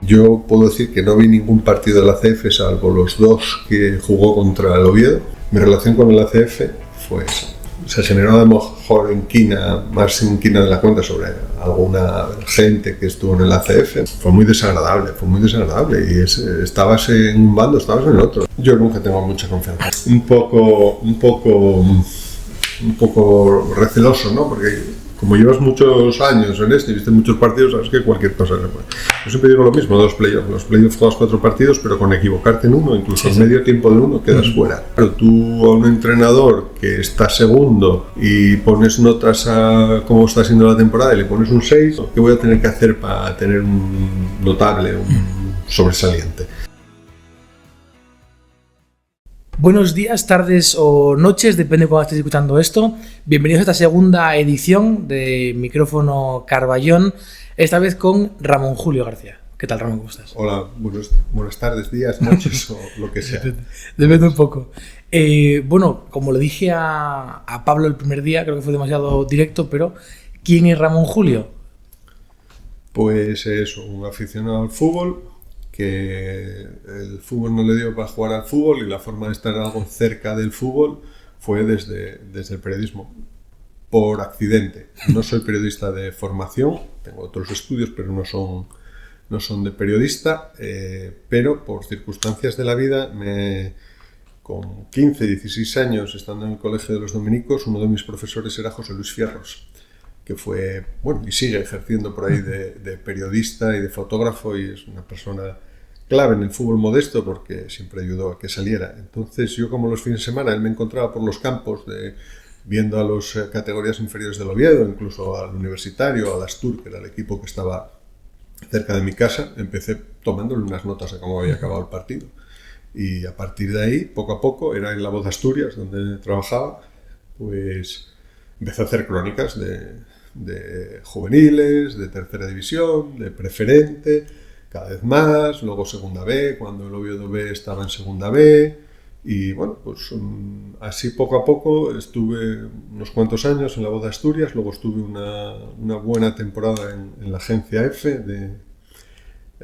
Yo puedo decir que no vi ningún partido del ACF salvo los 2 que jugó contra el Oviedo. Mi relación con el ACF fue esa. Se generó a lo mejor más inquina de la cuenta sobre alguna gente que estuvo en el ACF. Fue muy desagradable y estabas en un bando, estabas en el otro. Yo nunca tengo mucha confianza. Un poco receloso, ¿no? Porque como llevas muchos años en y viste muchos partidos, sabes que cualquier cosa se puede. Yo siempre digo lo mismo, los playoffs juegas 4 partidos, pero con equivocarte en uno, incluso en medio tiempo de uno, quedas fuera. Pero tú a un entrenador que está segundo y pones notas a cómo está siendo la temporada y le pones un 6, ¿qué voy a tener que hacer para tener un notable, un sobresaliente? Buenos días, tardes o noches, depende de cuando estéis escuchando esto. Bienvenidos a esta segunda edición de Micrófono Carballón, esta vez con Ramón Julio García. ¿Qué tal, Ramón? ¿Cómo estás? Hola, buenas tardes, días, noches o lo que sea. Depende un poco. Bueno, como le dije a Pablo el primer día, creo que fue demasiado directo, pero ¿quién es Ramón Julio? Pues es un aficionado al fútbol, que el fútbol no le dio para jugar al fútbol y la forma de estar algo cerca del fútbol fue desde el periodismo, por accidente. No soy periodista de formación, tengo otros estudios, pero no son de periodista, pero por circunstancias de la vida, con 15, 16 años, estando en el Colegio de los Dominicos, uno de mis profesores era José Luis Fierros, que fue, bueno, y sigue ejerciendo por ahí de periodista y de fotógrafo, y es una persona clave en el fútbol modesto porque siempre ayudó a que saliera. Entonces yo, como los fines de semana, él me encontraba por los campos viendo a las categorías inferiores del Oviedo, incluso al Universitario, al Astur, que era el equipo que estaba cerca de mi casa. Empecé tomándole unas notas a cómo había acabado el partido. Y a partir de ahí, poco a poco, era en La Voz de Asturias, donde trabajaba, pues empecé a hacer crónicas de juveniles, de tercera división, de preferente, cada vez más, luego segunda B, cuando el Oviedo B estaba en segunda B, y bueno, pues así poco a poco estuve unos cuantos años en La Voz de Asturias, luego estuve una buena temporada en la agencia F,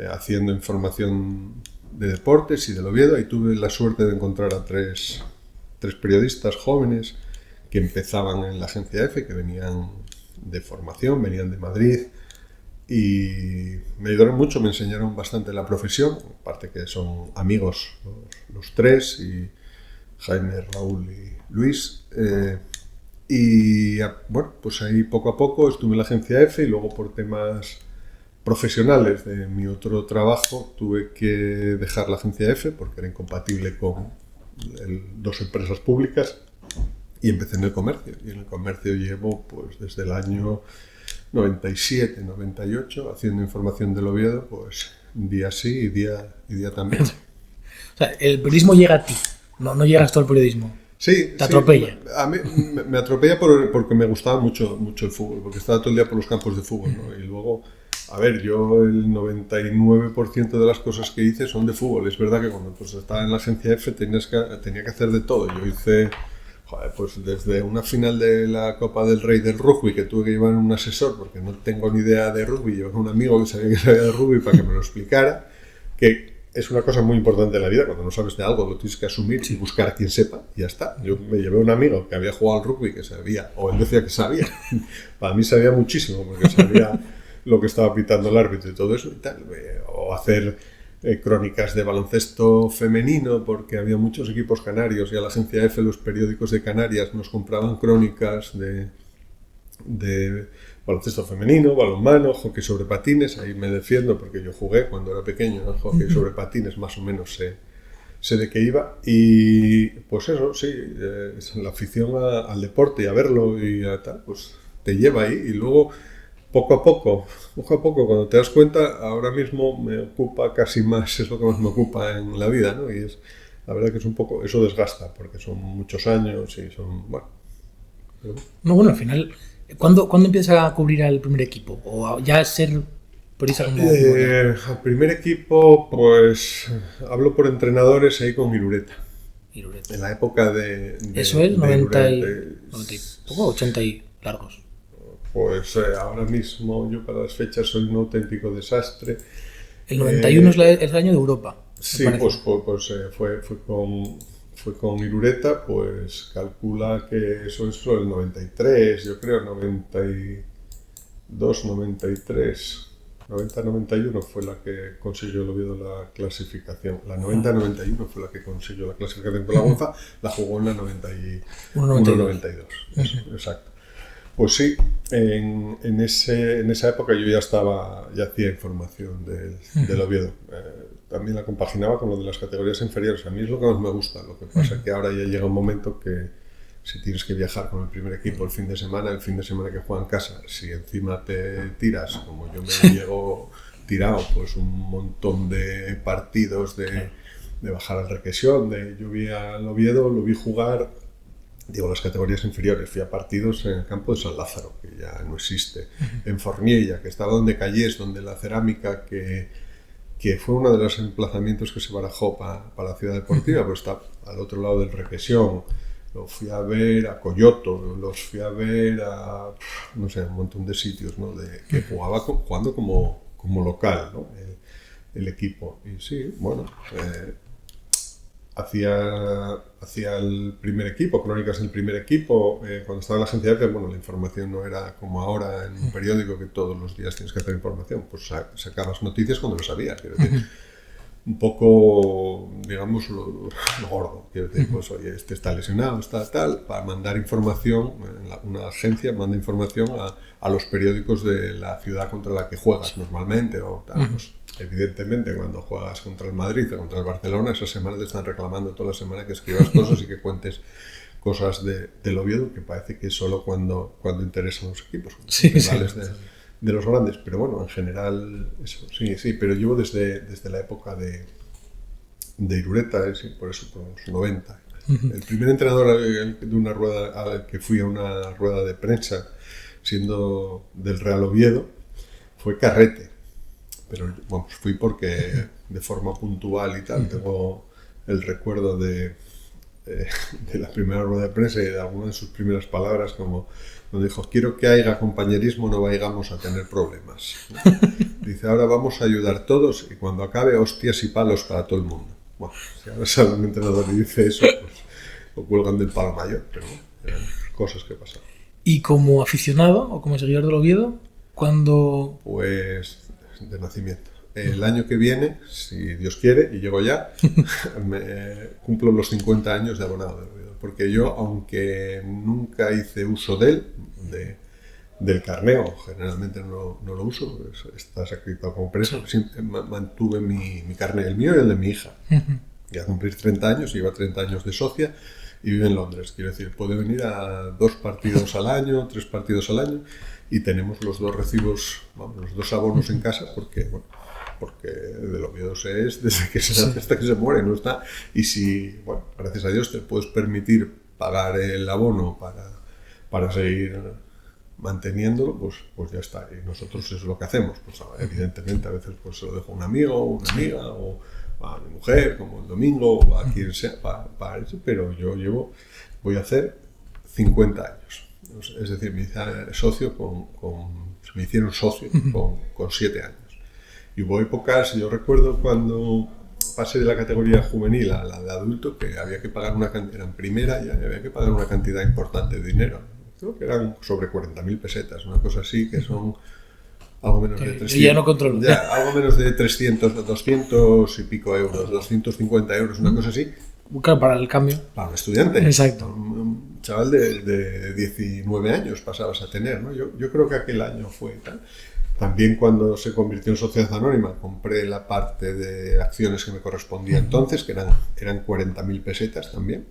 haciendo información de deportes y del Oviedo, y tuve la suerte de encontrar a tres periodistas jóvenes que empezaban en la agencia F, que venían de formación, venían de Madrid, y me ayudaron mucho, me enseñaron bastante la profesión, aparte que son amigos los tres, y Jaime, Raúl y Luis, y bueno, pues ahí poco a poco estuve en la agencia F, y luego por temas profesionales de mi otro trabajo tuve que dejar la agencia F porque era incompatible con 2 empresas públicas, y empecé en el comercio, y en el comercio llevo pues desde el año 97, 98, haciendo información del Oviedo, pues día sí y día también. O sea, el periodismo llega a ti, no llegas tú al periodismo. Sí, te atropella. Sí, a mí me atropella porque me gustaba mucho el fútbol, porque estaba todo el día por los campos de fútbol, ¿no? Y luego, a ver, yo el 99% de las cosas que hice son de fútbol. Es verdad que cuando pues, estaba en la agencia F tenía que hacer de todo. Yo hice, pues desde una final de la Copa del Rey del rugby, que tuve que llevar un asesor porque no tengo ni idea de rugby, yo un amigo que sabía de rugby para que me lo explicara, que es una cosa muy importante en la vida. Cuando no sabes de algo lo tienes que asumir y buscar a quien sepa, y ya está. Yo me llevé a un amigo que había jugado al rugby, que sabía, o él decía que sabía, para mí sabía muchísimo porque sabía lo que estaba pitando el árbitro y todo eso y tal, o hacer crónicas de baloncesto femenino, porque había muchos equipos canarios y a la agencia F, los periódicos de Canarias, nos compraban crónicas de baloncesto femenino, balonmano, hockey sobre patines. Ahí me defiendo porque yo jugué cuando era pequeño, ¿no? Hockey sobre patines, más o menos sé de qué iba. Y pues eso, sí, la afición al deporte y a verlo y a tal, pues te lleva ahí. Y luego poco a poco, cuando te das cuenta, ahora mismo me ocupa casi más, es lo que más me ocupa en la vida, ¿no? Y es, la verdad que es un poco, eso desgasta, porque son muchos años y son, bueno. Pero... No, bueno, al final, ¿cuándo empiezas a cubrir al primer equipo? ¿O ya ser periodista como...? Al primer equipo, pues, hablo por entrenadores ahí con Irureta. En la época de eso es, 90 y poco, 80 y largos. Pues ahora mismo yo para las fechas soy un auténtico desastre. El 91 es el año de Europa. Sí, pues fue con Irureta, pues calcula que eso es el 93, yo creo, 92, 93, 90-91 fue la que consiguió el Oviedo la clasificación. La 90-91 fue la que consiguió la clasificación con la UEFA, la jugó en la 91-92. Exacto. Pues sí, en esa época yo ya hacía información del Oviedo. También la compaginaba con lo de las categorías inferiores. A mí es lo que más me gusta. Lo que pasa es que ahora ya llega un momento que si tienes que viajar con el primer equipo el fin de semana que juega en casa, si encima te tiras, como yo me llego tirado, pues un montón de partidos de bajar al Requesión, yo vi al Oviedo, lo vi jugar, las categorías inferiores, fui a partidos en el campo de San Lázaro, que ya no existe, en Forniella, que estaba donde Callés, donde la cerámica, que fue uno de los emplazamientos que se barajó para la ciudad deportiva, pero está al otro lado del Requesión. Lo fui a ver a Coyoto, los fui a ver a, no sé, un montón de sitios, ¿no? Que jugando como local, ¿no? El equipo. Y sí, bueno, hacía el primer equipo, crónicas del primer equipo, cuando estaba en la agencia EFE, bueno, la información no era como ahora en un periódico que todos los días tienes que hacer información, pues sacabas noticias cuando lo sabías, quiero decir. Un poco, digamos, lo gordo. Quiero decir, pues oye, este está lesionado, está tal, para mandar información, una agencia manda información a los periódicos de la ciudad contra la que juegas normalmente, o tal. Pues, evidentemente, cuando juegas contra el Madrid o contra el Barcelona, esas semanas te están reclamando toda la semana que escribas cosas y que cuentes cosas del Oviedo, que parece que es solo cuando interesan los equipos, de los grandes, pero bueno, en general, eso, sí, pero llevo desde la época de Irureta, sí, por eso, por los 90. El primer entrenador de una rueda, al que fui a una rueda de prensa, siendo del Real Oviedo, fue Carrete, pero vamos, fui porque de forma puntual y tal, tengo el recuerdo de la primera rueda de prensa y de alguna de sus primeras palabras, como donde dijo: quiero que haya compañerismo, no vayamos a tener problemas. Dice: ahora vamos a ayudar todos y cuando acabe, hostias y palos para todo el mundo. Bueno, si ahora sale un entrenador y dice eso, pues lo cuelgan del palo mayor, pero bueno, eran cosas que pasaban. ¿Y como aficionado o como seguidor del Oviedo, cuándo? Pues de nacimiento. El año que viene, si Dios quiere, y llego ya, cumplo los 50 años de abonado del Oviedo. Porque yo, aunque nunca hice uso del carneo, generalmente no lo uso, estás acreditado como preso, mantuve mi carné, el mío y el de mi hija. Ya a cumplir 30 años, lleva 30 años de socia y vive en Londres. Quiero decir, puede venir a 2 partidos al año, 3 partidos al año, y tenemos los 2 recibos, los 2 abonos en casa, porque del Oviedo se es desde que se nace hasta que se muere, no está. Y si, bueno, gracias a Dios te puedes permitir pagar el abono para seguir manteniéndolo, pues ya está. Y nosotros eso es lo que hacemos. Pues evidentemente a veces pues se lo dejo a un amigo o una amiga o a mi mujer, como el domingo, o a quien sea, para eso, pero yo voy a hacer 50 años. Es decir, me hice socio me hicieron socio con 7 años. Y hubo épocas, yo recuerdo cuando pasé de la categoría juvenil a la de adulto, que había que pagar era en primera y había que pagar una cantidad importante de dinero. Creo que eran sobre 40.000 pesetas, una cosa así, que son algo menos de 300. Ya no controlo. Algo menos de 300, 200 y pico euros, 250 euros, una cosa así. Claro, para el cambio. Para un estudiante. Exacto. Un chaval de 19 años pasabas a tener, ¿no? Yo creo que aquel año fue tal. También cuando se convirtió en sociedad anónima compré la parte de acciones que me correspondía entonces, que eran 40.000 pesetas también.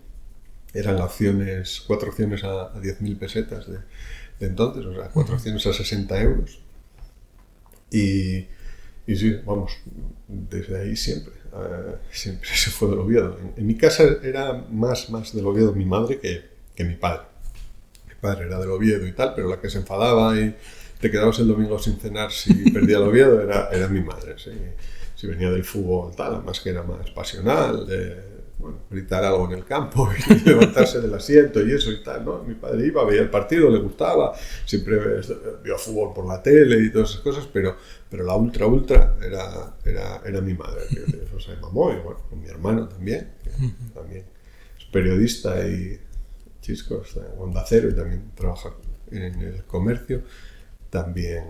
Eran 4 acciones a 10.000 pesetas de entonces, o sea, 4 acciones a 60 euros. Y sí, vamos, desde ahí siempre se fue del Oviedo. En mi casa era más del Oviedo mi madre que mi padre. Mi padre era del Oviedo y tal, pero la que se enfadaba y te quedabas el domingo sin cenar si perdía el Oviedo era mi madre. ¿Sí? Si venía del fútbol tal, además que era más pasional, gritar algo en el campo y levantarse del asiento y eso y tal, ¿no? Mi padre iba, veía el partido, le gustaba, siempre vio fútbol por la tele y todas esas cosas, pero la ultra era mi madre, que eso se mamó, y bueno, con mi hermano también, que también es periodista y chisco, está en Onda Cero y también trabaja en el comercio, también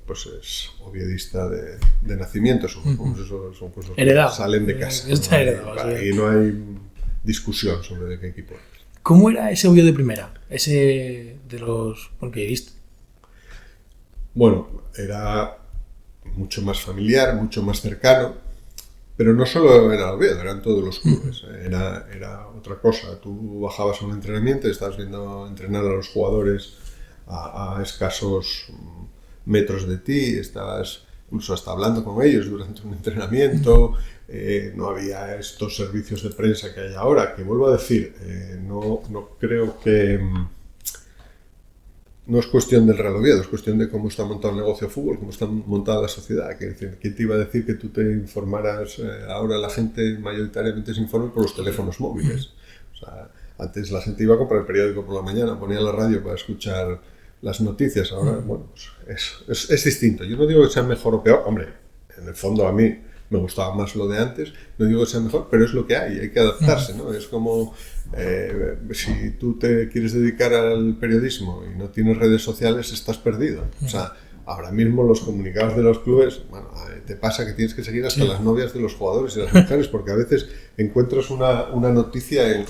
pues es oviedista de nacimiento, son cosas heredado, que salen de casa, está heredado, y no hay discusión sobre de qué equipo es. ¿Cómo era ese Oviedo de primera? Ese de los... porque he visto. Bueno, era mucho más familiar, mucho más cercano, pero no solo era el Oviedo, eran todos los clubes, era otra cosa. Tú bajabas a un entrenamiento y estabas viendo entrenar a los jugadores a escasos metros de ti, estabas incluso hasta hablando con ellos durante un entrenamiento, no había estos servicios de prensa que hay ahora, que vuelvo a decir, no creo que... No es cuestión del Real Oviedo, es cuestión de cómo está montado el negocio de fútbol, cómo está montada la sociedad. ¿Quién te iba a decir que tú te informaras? Ahora la gente mayoritariamente se informa por los teléfonos móviles. O sea, antes la gente iba a comprar el periódico por la mañana, ponía la radio para escuchar las noticias. Ahora, bueno, pues es distinto. Yo no digo que sea mejor o peor. Hombre, en el fondo a mí me gustaba más lo de antes. No digo que sea mejor, pero es lo que hay que adaptarse, ¿no? Es como... si tú te quieres dedicar al periodismo y no tienes redes sociales, estás perdido. O sea, ahora mismo los comunicados de los clubes, bueno, te pasa que tienes que seguir hasta las novias de los jugadores y las mujeres, porque a veces encuentras una noticia en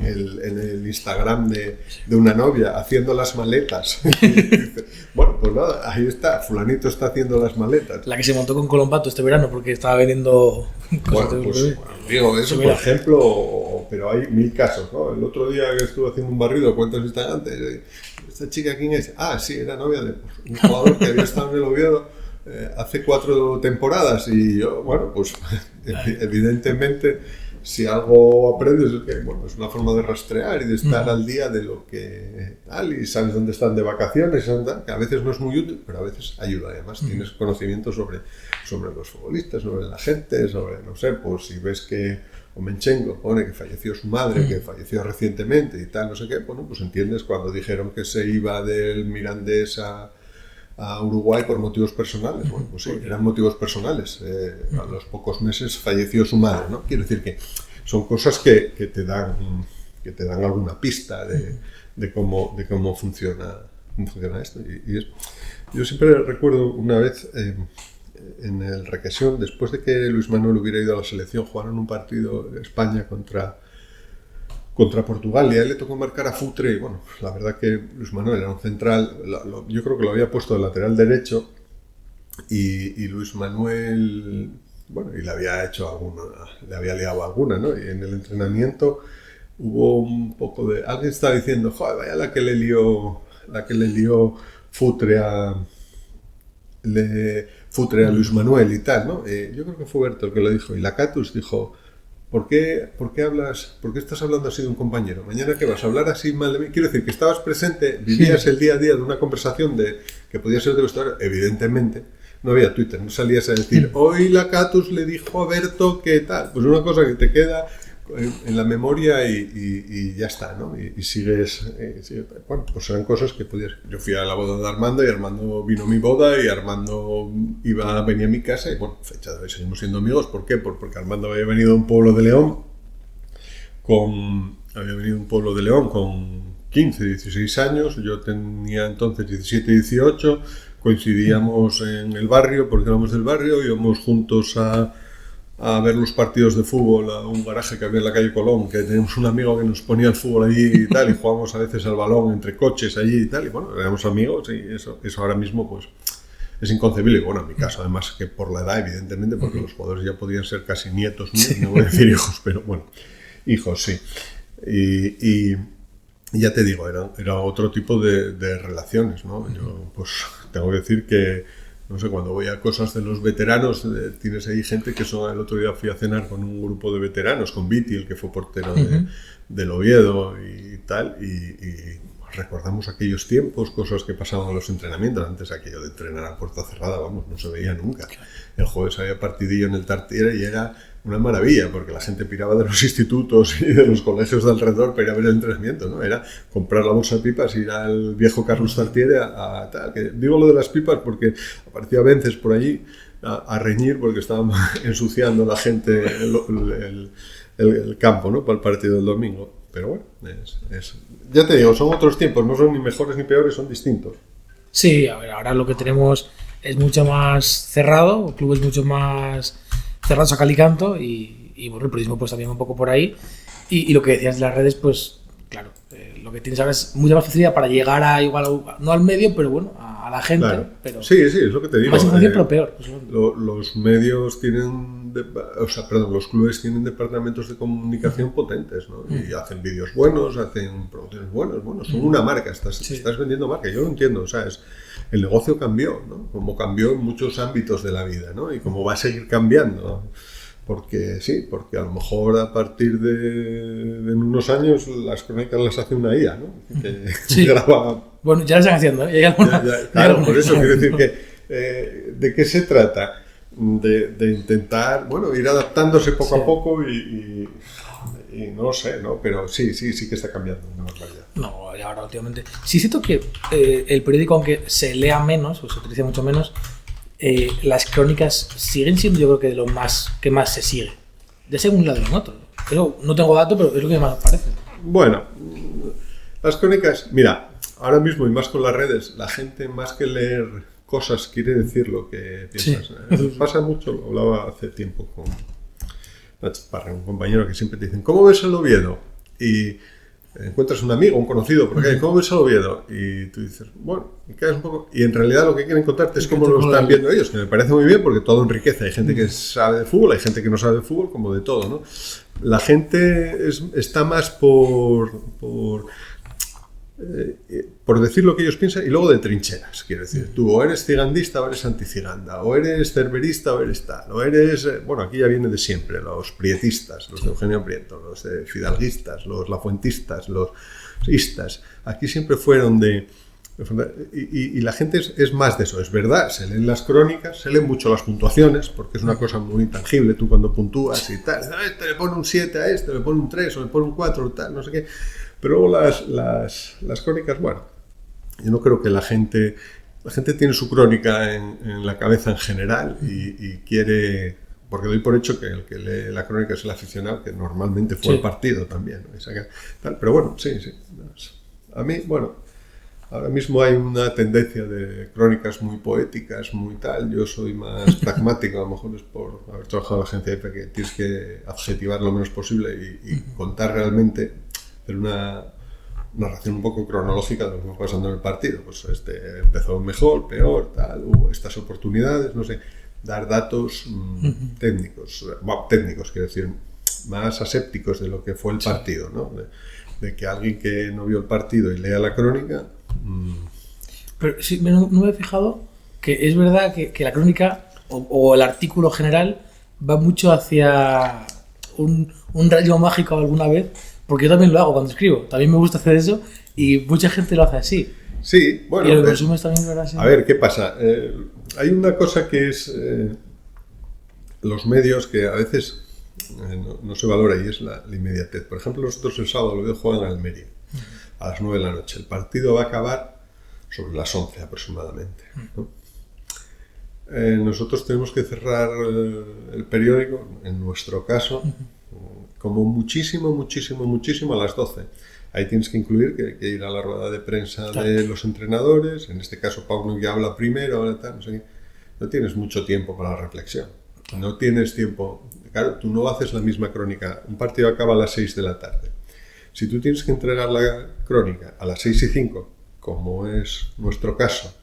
el Instagram de una novia haciendo las maletas. Y dices, bueno, pues nada, ahí está, fulanito está haciendo las maletas. La que se montó con Colombato este verano porque estaba vendiendo cosas bueno, pues, digo eso, por ejemplo, pero hay 1000 casos, ¿no? El otro día que estuve haciendo un barrido, cuentas Instagram, ¿esta chica quién es? Ah, sí, era novia de un jugador que había estado en el Oviedo hace 4 temporadas, y yo, bueno, pues evidentemente si algo aprendes es que, bueno, es una forma de rastrear y de estar al día de lo que tal, y sabes dónde están de vacaciones, que a veces no es muy útil, pero a veces ayuda. Además tienes conocimiento sobre los futbolistas, sobre la gente, sobre, no sé, pues si ves que Omenchenko pone que falleció su madre, que falleció recientemente y tal, no sé qué, bueno, pues entiendes cuando dijeron que se iba del Mirandés a Uruguay por motivos personales. Bueno, pues sí, eran motivos personales. A los pocos meses falleció su madre, ¿no? Quiero decir que son cosas que te dan alguna pista de cómo funciona esto. Yo siempre recuerdo una vez en el Requesón, después de que Luis Manuel hubiera ido a la selección, jugaron un partido de España contra Portugal, y a él le tocó marcar a Futre. Y bueno, la verdad que Luis Manuel era un central, yo creo que lo había puesto de lateral derecho, y Luis Manuel, bueno, y le había liado alguna, ¿no? Y en el entrenamiento hubo un poco de... Alguien estaba diciendo, joder, vaya la que le lió Futre a Luis Manuel y tal, ¿no? Yo creo que fue Berto el que lo dijo, y la Catus dijo... ¿Por qué estás hablando así de un compañero? ¿Mañana qué vas a hablar así mal de mí? Quiero decir que estabas presente, vivías el día a día de una conversación que podía ser de vestuario. Evidentemente, no había Twitter, no salías a decir, hoy la Catus le dijo a Berto que tal. Pues una cosa que te queda en la memoria y ya está, ¿no? Y sigues... bueno, pues eran cosas que podías... Yo fui a la boda de Armando, y Armando vino a mi boda, y Armando venía a mi casa, y bueno, fecha de hoy seguimos siendo amigos. ¿Por qué? Porque Armando había venido a un pueblo de León con 15, 16 años, yo tenía entonces 17, 18, coincidíamos en el barrio, porque éramos del barrio, íbamos juntos a ver los partidos de fútbol a un garaje que había en la calle Colón, que teníamos un amigo que nos ponía el fútbol allí y tal, y jugábamos a veces al balón entre coches allí y tal, y bueno, éramos amigos, y eso ahora mismo pues es inconcebible. Y bueno, en mi caso además, que por la edad, evidentemente, porque los jugadores ya podían ser casi nietos míos, no voy a decir hijos, pero bueno, hijos sí. Y ya te digo, era otro tipo de relaciones, ¿no? Yo pues tengo que decir que, no sé, cuando voy a cosas de los veteranos, tienes ahí gente que son... El otro día fui a cenar con un grupo de veteranos, con Viti, el que fue portero del Oviedo y tal, y recordamos aquellos tiempos, cosas que pasaban en los entrenamientos. Antes aquello de entrenar a puerta cerrada, vamos, no se veía nunca. El jueves había partidillo en el Tartiere y era una maravilla, porque la gente piraba de los institutos y de los colegios de alrededor para ir a ver el entrenamiento, ¿no? Era comprar la bolsa de pipas, ir al viejo Carlos Tartiere a tal. Que digo lo de las pipas porque aparecía Vences por allí a reñir porque estaban ensuciando la gente el campo, ¿no? Para el partido del domingo. Pero bueno, ya te digo, son otros tiempos, no son ni mejores ni peores, son distintos. Sí, a ver, ahora lo que tenemos es mucho más cerrado, clubes mucho más cerrados a cal y canto, y bueno, el periodismo pues también un poco por ahí. Y lo que decías de las redes, pues claro, lo que tienes ahora es mucha más facilidad para llegar a igual, no al medio, pero bueno, a la gente. Claro. Pero sí, es lo que te digo. Más información, pero peor. Los medios tienen, los clubes tienen departamentos de comunicación potentes, ¿no? Y hacen vídeos buenos, hacen promociones buenas, bueno, son una marca, estás vendiendo marca, yo lo entiendo, o sea, el negocio cambió, ¿no? Como cambió en muchos ámbitos de la vida, ¿no? Y como va a seguir cambiando, porque a lo mejor a partir de unos años las crónicas las hace una IA, ¿no? Que graba. Bueno, ya lo están haciendo, ¿eh? Claro, por eso quiero decir que ¿de qué se trata? De intentar, bueno, ir adaptándose poco a poco y no lo sé, ¿no? Pero sí que está cambiando una barbaridad. No, y ahora últimamente. Sí, siento que el periódico, aunque se lea menos, o se utiliza mucho menos, las crónicas siguen siendo, yo creo que de lo más que más se sigue. De sea un lado o en otro. Pero no tengo datos, pero es lo que más parece. Bueno, las crónicas, mira, ahora mismo y más con las redes, la gente más que leer cosas quiere decir lo que piensas. Sí. Pasa mucho, lo hablaba hace tiempo con un compañero que siempre te dicen, ¿cómo ves el Oviedo? Y encuentras un amigo, un conocido, porque ¿cómo ves el Oviedo? Y tú dices, bueno, y caes un poco. Y en realidad lo que quieren contarte es cómo lo están viendo ellos, que me parece muy bien porque todo enriquece. Hay gente que sabe de fútbol, hay gente que no sabe de fútbol, como de todo, ¿no? La gente está más por decir lo que ellos piensan y luego de trincheras, quiero decir, tú o eres cigandista o eres anticiganda, o eres cerverista o eres tal, o eres, bueno, aquí ya viene de siempre, los prietistas, los de Eugenio Prieto, los de fidalguistas, los lafuentistas, los istas, aquí siempre fueron y la gente es más de eso, es verdad, se leen las crónicas, se leen mucho las puntuaciones, porque es una cosa muy tangible, tú cuando puntúas y tal, este le pone un 7 a este, le pone un 3 o le pone un 4 tal, no sé qué. Pero luego las crónicas, bueno, yo no creo que la gente tiene su crónica en la cabeza en general y quiere, porque doy por hecho que el que lee la crónica es el aficionado, que normalmente fue el partido también, ¿no? Pero bueno, sí. A mí, bueno, ahora mismo hay una tendencia de crónicas muy poéticas, muy tal, yo soy más pragmático, a lo mejor es por haber trabajado en la agencia EFE, que tienes que adjetivar lo menos posible y contar realmente, una narración un poco cronológica de lo que va pasando en el partido. Pues empezó mejor, peor, tal, hubo estas oportunidades, no sé, dar datos técnicos, quiero decir, más asépticos de lo que fue el partido, ¿no? De que alguien que no vio el partido y lea la crónica. Pero sí, no me he fijado que es verdad que la crónica o el artículo general va mucho hacia un rayo mágico alguna vez. Porque yo también lo hago cuando escribo. También me gusta hacer eso y mucha gente lo hace así. Sí, bueno. Y lo resumes también, ¿verdad? Sí. A ver, ¿qué pasa? Hay una cosa que es los medios que a veces no se valora y es la inmediatez. Por ejemplo, nosotros el sábado lo juegan en Almería a las 9 de la noche. El partido va a acabar sobre las 11 aproximadamente, ¿no? Nosotros tenemos que cerrar el periódico, en nuestro caso, como muchísimo a las 12. Ahí tienes que incluir que hay que ir a la rueda de prensa de los entrenadores, en este caso Pau ya habla primero, tal, no sé qué. No tienes mucho tiempo para la reflexión. No tienes tiempo. Claro, tú no haces la misma crónica. Un partido acaba a las 6 de la tarde. Si tú tienes que entregar la crónica a las 6:05, como es nuestro caso,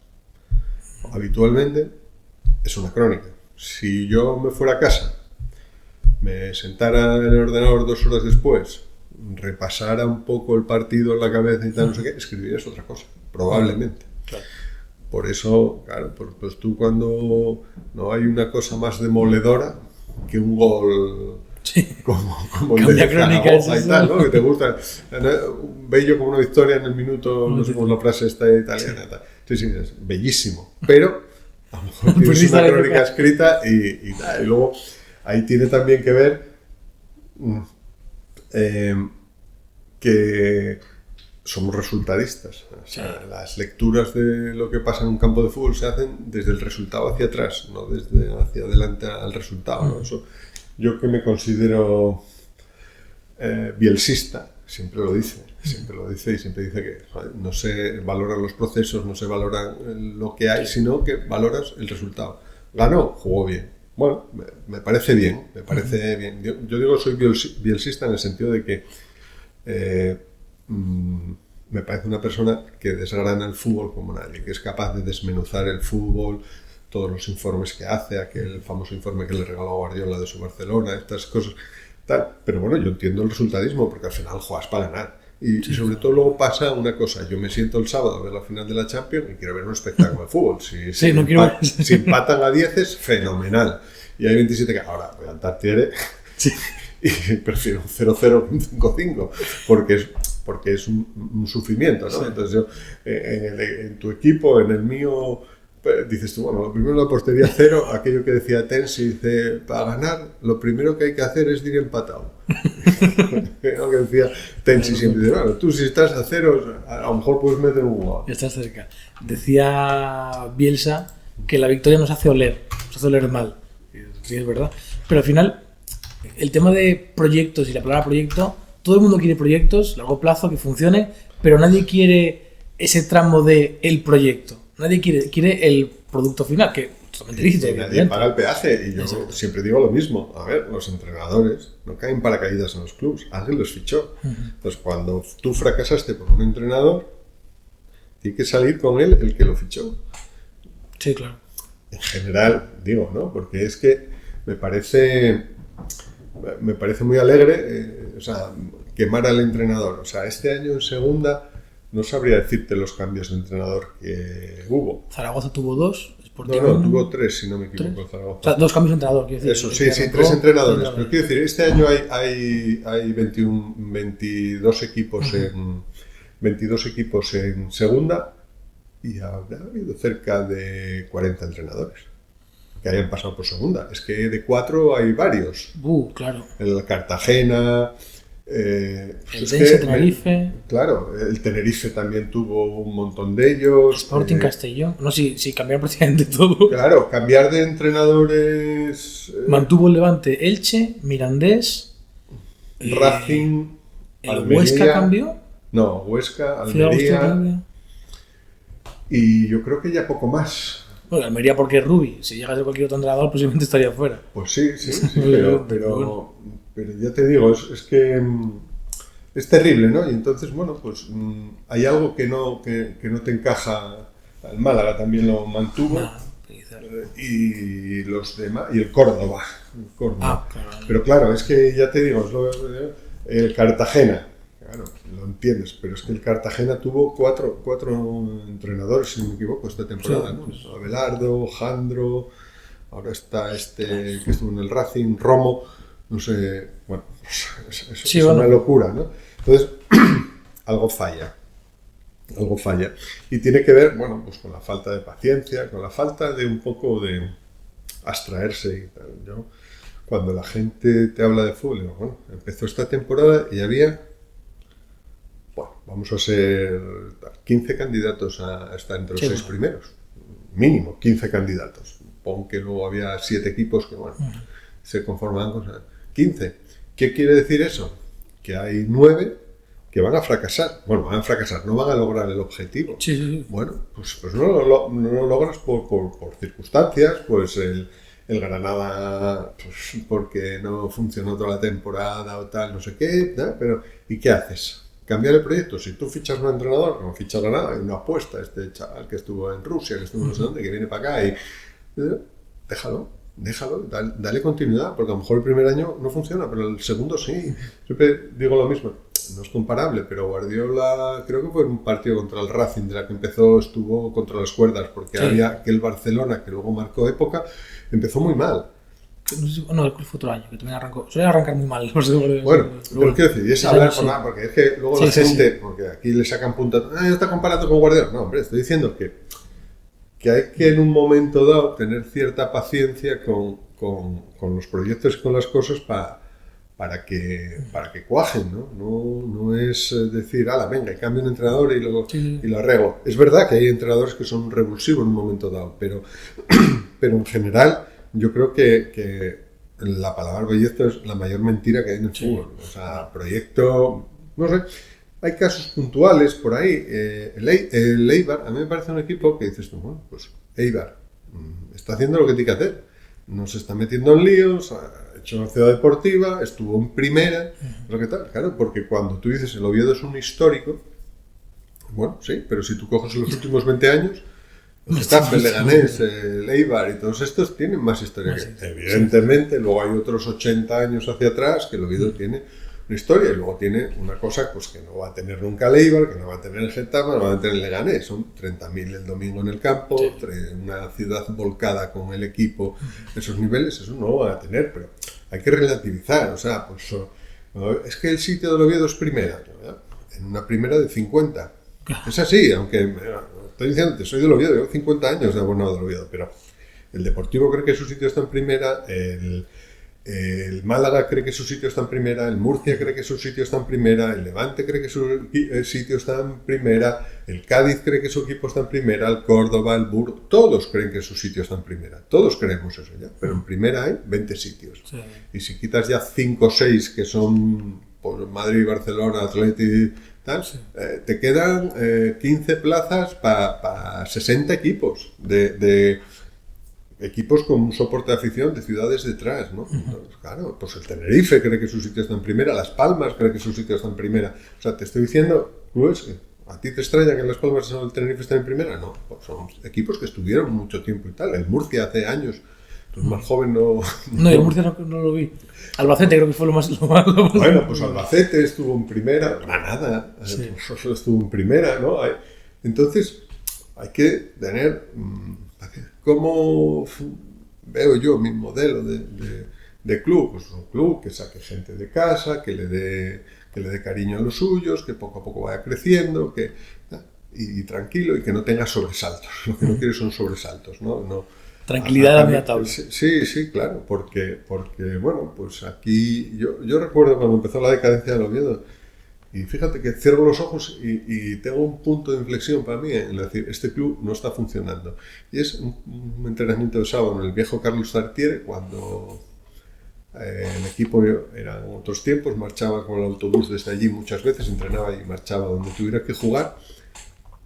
habitualmente, es una crónica. Si yo me fuera a casa, me sentara en el ordenador 2 horas después, repasara un poco el partido en la cabeza y tal, no sé qué, escribirías otra cosa, probablemente. Claro. Por eso, claro, pues tú cuando no hay una cosa más demoledora que un gol como el de Zaragoza y tal, ¿no? Que te gusta. Bello como una victoria en el minuto, no sé cómo es la frase esta italiana. Tal. Sí, es bellísimo. Pero a lo mejor tienes una crónica escrita y tal. Y luego ahí tiene también que ver que somos resultadistas. O sea, las lecturas de lo que pasa en un campo de fútbol se hacen desde el resultado hacia atrás, no desde hacia adelante al resultado, ¿no? Eso, yo que me considero bielsista, siempre lo dice y siempre dice que no se valoran los procesos, no se valora lo que hay, sino que valoras el resultado. Ganó, jugó bien. Bueno, me parece bien, bien. Yo digo soy bielsista en el sentido de que me parece una persona que desgrana el fútbol como nadie, que es capaz de desmenuzar el fútbol, todos los informes que hace, aquel famoso informe que le regaló a Guardiola de su Barcelona, estas cosas, tal. Pero bueno, yo entiendo el resultadismo porque al final juegas para ganar. Y sobre todo luego pasa una cosa, yo me siento el sábado a ver la final de la Champions y quiero ver un espectáculo de fútbol. Si empatan a 10 es fenomenal. Y hay 27 que ahora voy a Tartiere y prefiero un 0-0 un 5-5 porque es un sufrimiento, ¿no? Entonces yo, en tu equipo, en el mío, dices tú, bueno, lo primero la portería cero, aquello que decía Tensi, dice, para ganar, lo primero que hay que hacer es ir empatado. Lo que decía Tensi siempre, dice, bueno, tú si estás a cero, a lo mejor puedes meter un gol. Estás cerca. Decía Bielsa que la victoria nos hace oler mal. Sí, es verdad. Pero al final, el tema de proyectos y la palabra proyecto, todo el mundo quiere proyectos a largo plazo que funcione, pero nadie quiere ese tramo de el proyecto. Nadie quiere el producto final, que totalmente lícito. Nadie paga el peaje, y yo siempre digo lo mismo. A ver, los entrenadores no caen paracaídas en los clubes, alguien los fichó. Entonces, cuando tú fracasaste por un entrenador, tiene que salir con él el que lo fichó. Sí, claro. En general, digo, ¿no? Porque es que me parece muy alegre, o sea, quemar al entrenador. O sea, este año en segunda no sabría decirte los cambios de entrenador que hubo. Zaragoza tuvo 2. No, tuvo 3, si no me equivoco. Zaragoza. O sea, 2 cambios de entrenador, quiero decir. Eso, sí, 3 entrenadores. Pero quiero decir, este año hay 22 equipos en segunda y habrá habido cerca de 40 entrenadores que hayan pasado por segunda. Es que de 4 hay varios. Claro. El Cartagena, el Tenerife. Claro, el Tenerife también tuvo un montón de ellos. Sporting Castellón. No, sí, cambiaron prácticamente todo. Claro, cambiar de entrenadores. Mantuvo el Levante, Elche, Mirandés, Racing, ¿el Almería, Huesca cambió? No, Huesca, Almería. Y yo creo que ya poco más. Bueno, Almería porque es Rubi. Si llega a ser cualquier otro entrenador, posiblemente estaría fuera. Pues sí, pero ya te digo, es que es terrible, ¿no? Y entonces, bueno, pues hay algo que no te encaja. El Málaga también lo mantuvo. Y los demás, y el Córdoba. Claro. Pero claro, es que ya te digo, el Cartagena. Claro, lo entiendes, pero es que el Cartagena tuvo cuatro entrenadores, si no me equivoco, esta temporada, ¿no? Abelardo, Jandro, ahora está que estuvo en el Racing, Romo, no sé, bueno, es una locura, ¿no? Entonces, algo falla. Y tiene que ver, bueno, pues con la falta de paciencia, con la falta de un poco de abstraerse y tal. Yo, cuando la gente te habla de fútbol, digo, bueno, empezó esta temporada y había... Bueno, vamos a ser 15 candidatos a estar entre los 6 primeros. Mínimo, 15 candidatos. Pon que luego había 7 equipos que, bueno, se conformaban con 15. ¿Qué quiere decir eso? Que hay 9 que van a fracasar. Bueno, van a fracasar, no van a lograr el objetivo. Sí. Bueno, pues no lo logras por circunstancias, pues el Granada, pues porque no funcionó toda la temporada o tal, no sé qué, ¿no? Pero ¿y qué haces? Cambiar el proyecto. Si tú fichas un entrenador, no fichas a nada, hay una apuesta, este chaval que estuvo en Rusia, que estuvo no sé dónde, que viene para acá y déjalo, dale continuidad, porque a lo mejor el primer año no funciona, pero el segundo sí. Siempre digo lo mismo, no es comparable, pero Guardiola, creo que fue en un partido contra el Racing, de la que estuvo contra las cuerdas, porque había aquel Barcelona que luego marcó época, empezó muy mal. No, sé, no, el club fue otro año, que también arrancó. Suelen arrancar muy mal. No sé, bueno, pero quiero decir, y es hablar por nada, porque es que luego la gente, porque aquí le sacan punta, está comparando con Guardiola. No, hombre, estoy diciendo que hay que en un momento dado tener cierta paciencia con los proyectos y con las cosas para que cuajen, ¿no? No es decir, ala, venga, y cambio un entrenador y lo arreglo. Es verdad que hay entrenadores que son revulsivos en un momento dado, pero en general yo creo que la palabra proyecto es la mayor mentira que hay en el fútbol. O sea, proyecto, no sé, hay casos puntuales por ahí. El Eibar, a mí me parece un equipo que dices tú, bueno, pues Eibar está haciendo lo que tiene que hacer. No se está metiendo en líos, ha hecho una ciudad deportiva, estuvo en primera, lo que tal. Claro, porque cuando tú dices el Oviedo es un histórico, bueno, sí, pero si tú coges los últimos 20 años, el Getafe, el Leganés, el Eibar y todos estos tienen más historia. Evidentemente, luego hay otros 80 años hacia atrás que el Oviedo tiene una historia y luego tiene una cosa pues que no va a tener nunca el Eibar, que no va a tener el Getafe, no va a tener el Leganés. Son 30.000 el domingo en el campo, una ciudad volcada con el equipo, esos niveles, eso no lo van a tener, pero hay que relativizar. O sea, pues es que el sitio del Oviedo es primera, ¿verdad? En una primera de 50. Es así, aunque estoy diciendo, soy del Oviedo, llevo 50 años de abonado del Oviedo, pero el Deportivo cree que su sitio está en primera, el Málaga cree que su sitio está en primera, el Murcia cree que su sitio está en primera, el Levante cree que su sitio está en primera, el Cádiz cree que su equipo está en primera, el Córdoba, el Burgos, todos creen que su sitio está en primera, todos creemos eso ya, pero en primera hay 20 sitios. Sí. Y si quitas ya 5 o 6 que son pues, Madrid, Barcelona, Atleti, tal, sí. Te quedan 15 plazas para 60 equipos de equipos con un soporte de afición de ciudades detrás, ¿no? Entonces, claro, pues el Tenerife cree que su sitio está en primera, Las Palmas cree que su sitio está en primera. O sea, te estoy diciendo, Luis, ¿a ti te extraña que Las Palmas o el Tenerife estén en primera? No, pues son equipos que estuvieron mucho tiempo y tal. El Murcia hace años, pues más joven no... No, el Murcia no lo vi. Albacete creo que fue lo más Bueno, pues Albacete estuvo en primera, Granada sí. Pues estuvo en primera, ¿no? Entonces, hay que tener... ¿Cómo veo yo mi modelo de club? Pues un club que saque gente de casa, que le dé cariño a los suyos, que poco a poco vaya creciendo, y tranquilo y que no tenga sobresaltos. Lo que no quiere son sobresaltos, ¿no? Tranquilidad a la media tabla. Sí, claro, porque bueno, pues aquí yo recuerdo cuando empezó la decadencia del Oviedo, y fíjate que cierro los ojos y tengo un punto de inflexión para mí en decir, este club no está funcionando. Y es un entrenamiento de sábado en el viejo Carlos Tartiere, cuando el equipo eran otros tiempos, marchaba con el autobús desde allí muchas veces, entrenaba y marchaba donde tuviera que jugar.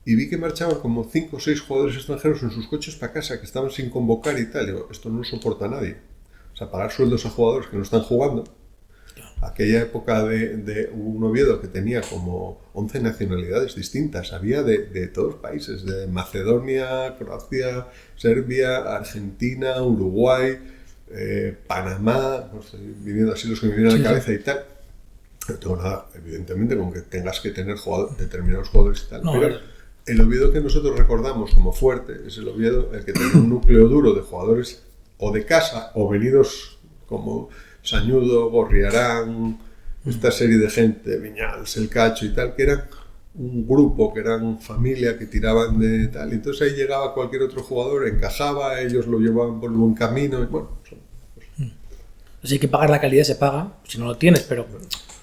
Y vi que marchaban como 5 o 6 jugadores extranjeros en sus coches para casa, que estaban sin convocar y tal. Y digo, esto no lo soporta nadie. O sea, pagar sueldos a jugadores que no están jugando. Aquella época de un Oviedo que tenía como 11 nacionalidades distintas. Había de todos los países, de Macedonia, Croacia, Serbia, Argentina, Uruguay, Panamá. No estoy viviendo así los que me vienen a la cabeza y tal. No tengo nada, evidentemente, con que tengas que tener determinados jugadores y tal. No, pero el Oviedo que nosotros recordamos como fuerte es el Oviedo el que tenía un núcleo duro de jugadores o de casa o venidos como Sañudo, Gorriarán, esta serie de gente, Viñals, El Cacho y tal, que eran un grupo, que eran familia, que tiraban de tal. Entonces ahí llegaba cualquier otro jugador, encajaba, ellos lo llevaban por buen camino. Y bueno, Así que pagar la calidad se paga, si no lo tienes, pero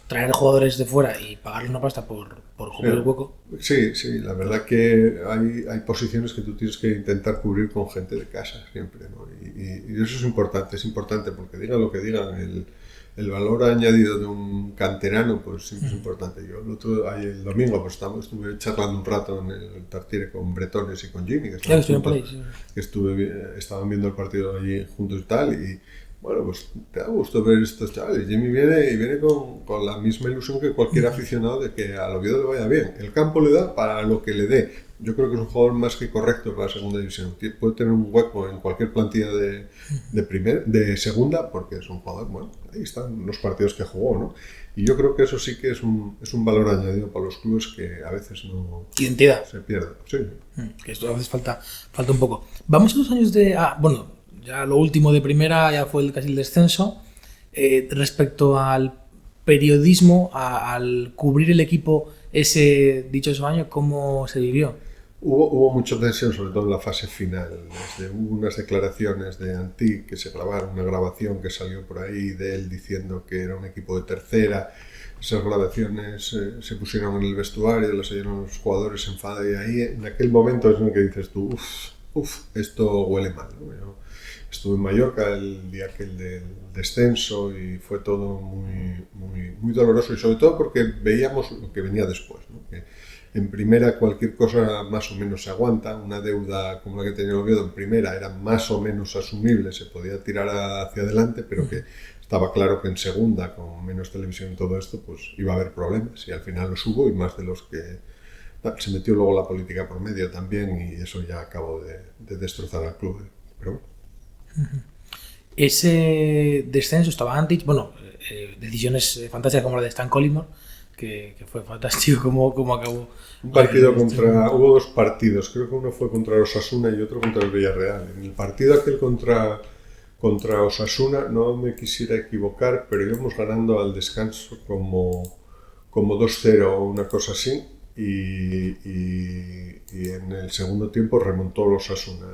traer jugadores de fuera y pagarles una pasta por cubrir el hueco. Sí, la verdad que hay posiciones que tú tienes que intentar cubrir con gente de casa siempre, ¿no? Y eso es importante porque digan lo que digan, el valor añadido de un canterano pues siempre es importante. Yo el domingo pues estuve charlando un rato en el Tartiere con Bretones y con Jimmy, que estaban viendo el partido allí juntos y tal, y bueno, pues te da gusto ver estos chavales. Jimmy viene con la misma ilusión que cualquier aficionado de que al Oviedo le vaya bien. El campo le da para lo que le dé. Yo creo que es un jugador más que correcto para la segunda división. Puede tener un hueco en cualquier plantilla de segunda, porque es un jugador, bueno, ahí están los partidos que jugó, ¿no? Y yo creo que eso sí que es un valor añadido para los clubes que a veces no... Identidad. Se pierde, sí. Que esto a veces falta un poco. Vamos a los años de... bueno... ya lo último de primera ya fue casi el descenso. Respecto al periodismo, al cubrir el equipo ese dichoso año, ¿cómo se vivió? Hubo mucha tensión, sobre todo en la fase final. Hubo unas declaraciones de Antí que se grabaron, una grabación que salió por ahí de él diciendo que era un equipo de tercera. Esas grabaciones se pusieron en el vestuario, las oyeron los jugadores enfadados, y ahí en aquel momento es en el que dices tú, esto huele mal, ¿no? Yo estuve en Mallorca el día aquel del descenso y fue todo muy doloroso, y sobre todo porque veíamos lo que venía después, ¿no? Que en primera cualquier cosa más o menos se aguanta, una deuda como la que tenía el Oviedo en primera era más o menos asumible, se podía tirar hacia adelante, pero que estaba claro que en segunda, con menos televisión y todo esto, pues iba a haber problemas, y al final los hubo, y más de los que se metió luego la política por medio también, y eso ya acabó de destrozar al club. Pero bueno. Ese descenso estaba antes, decisiones fantásticas como la de Stan Collymore, que fue fantástico como acabó. Hubo dos partidos, creo que uno fue contra Osasuna y otro contra el Villarreal. En el partido aquel contra Osasuna, no me quisiera equivocar, pero íbamos ganando al descanso como 2-0 o una cosa así, y en el segundo tiempo remontó los Osasuna.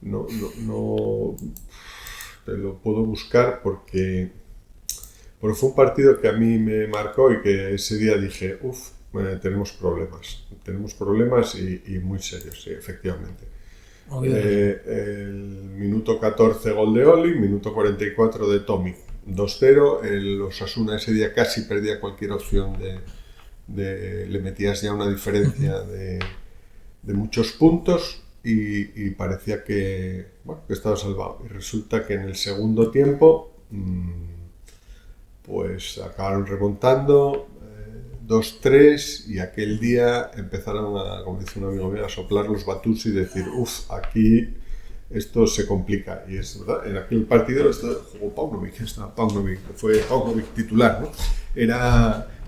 No te lo puedo buscar porque fue un partido que a mí me marcó y que ese día dije, tenemos problemas y muy serios, sí, efectivamente. El minuto 14 gol de Oli, minuto 44 de Tomic, 2-0. El Osasuna ese día casi perdía cualquier opción le metías ya una diferencia de muchos puntos y parecía que estaba salvado. Y resulta que en el segundo tiempo pues acabaron remontando 2-3, y aquel día empezaron a, como dice un amigo mío, a soplar los batuts y decir, aquí esto se complica. Y es verdad, en aquel partido jugó Paunovic, fue Paunovic titular, ¿no?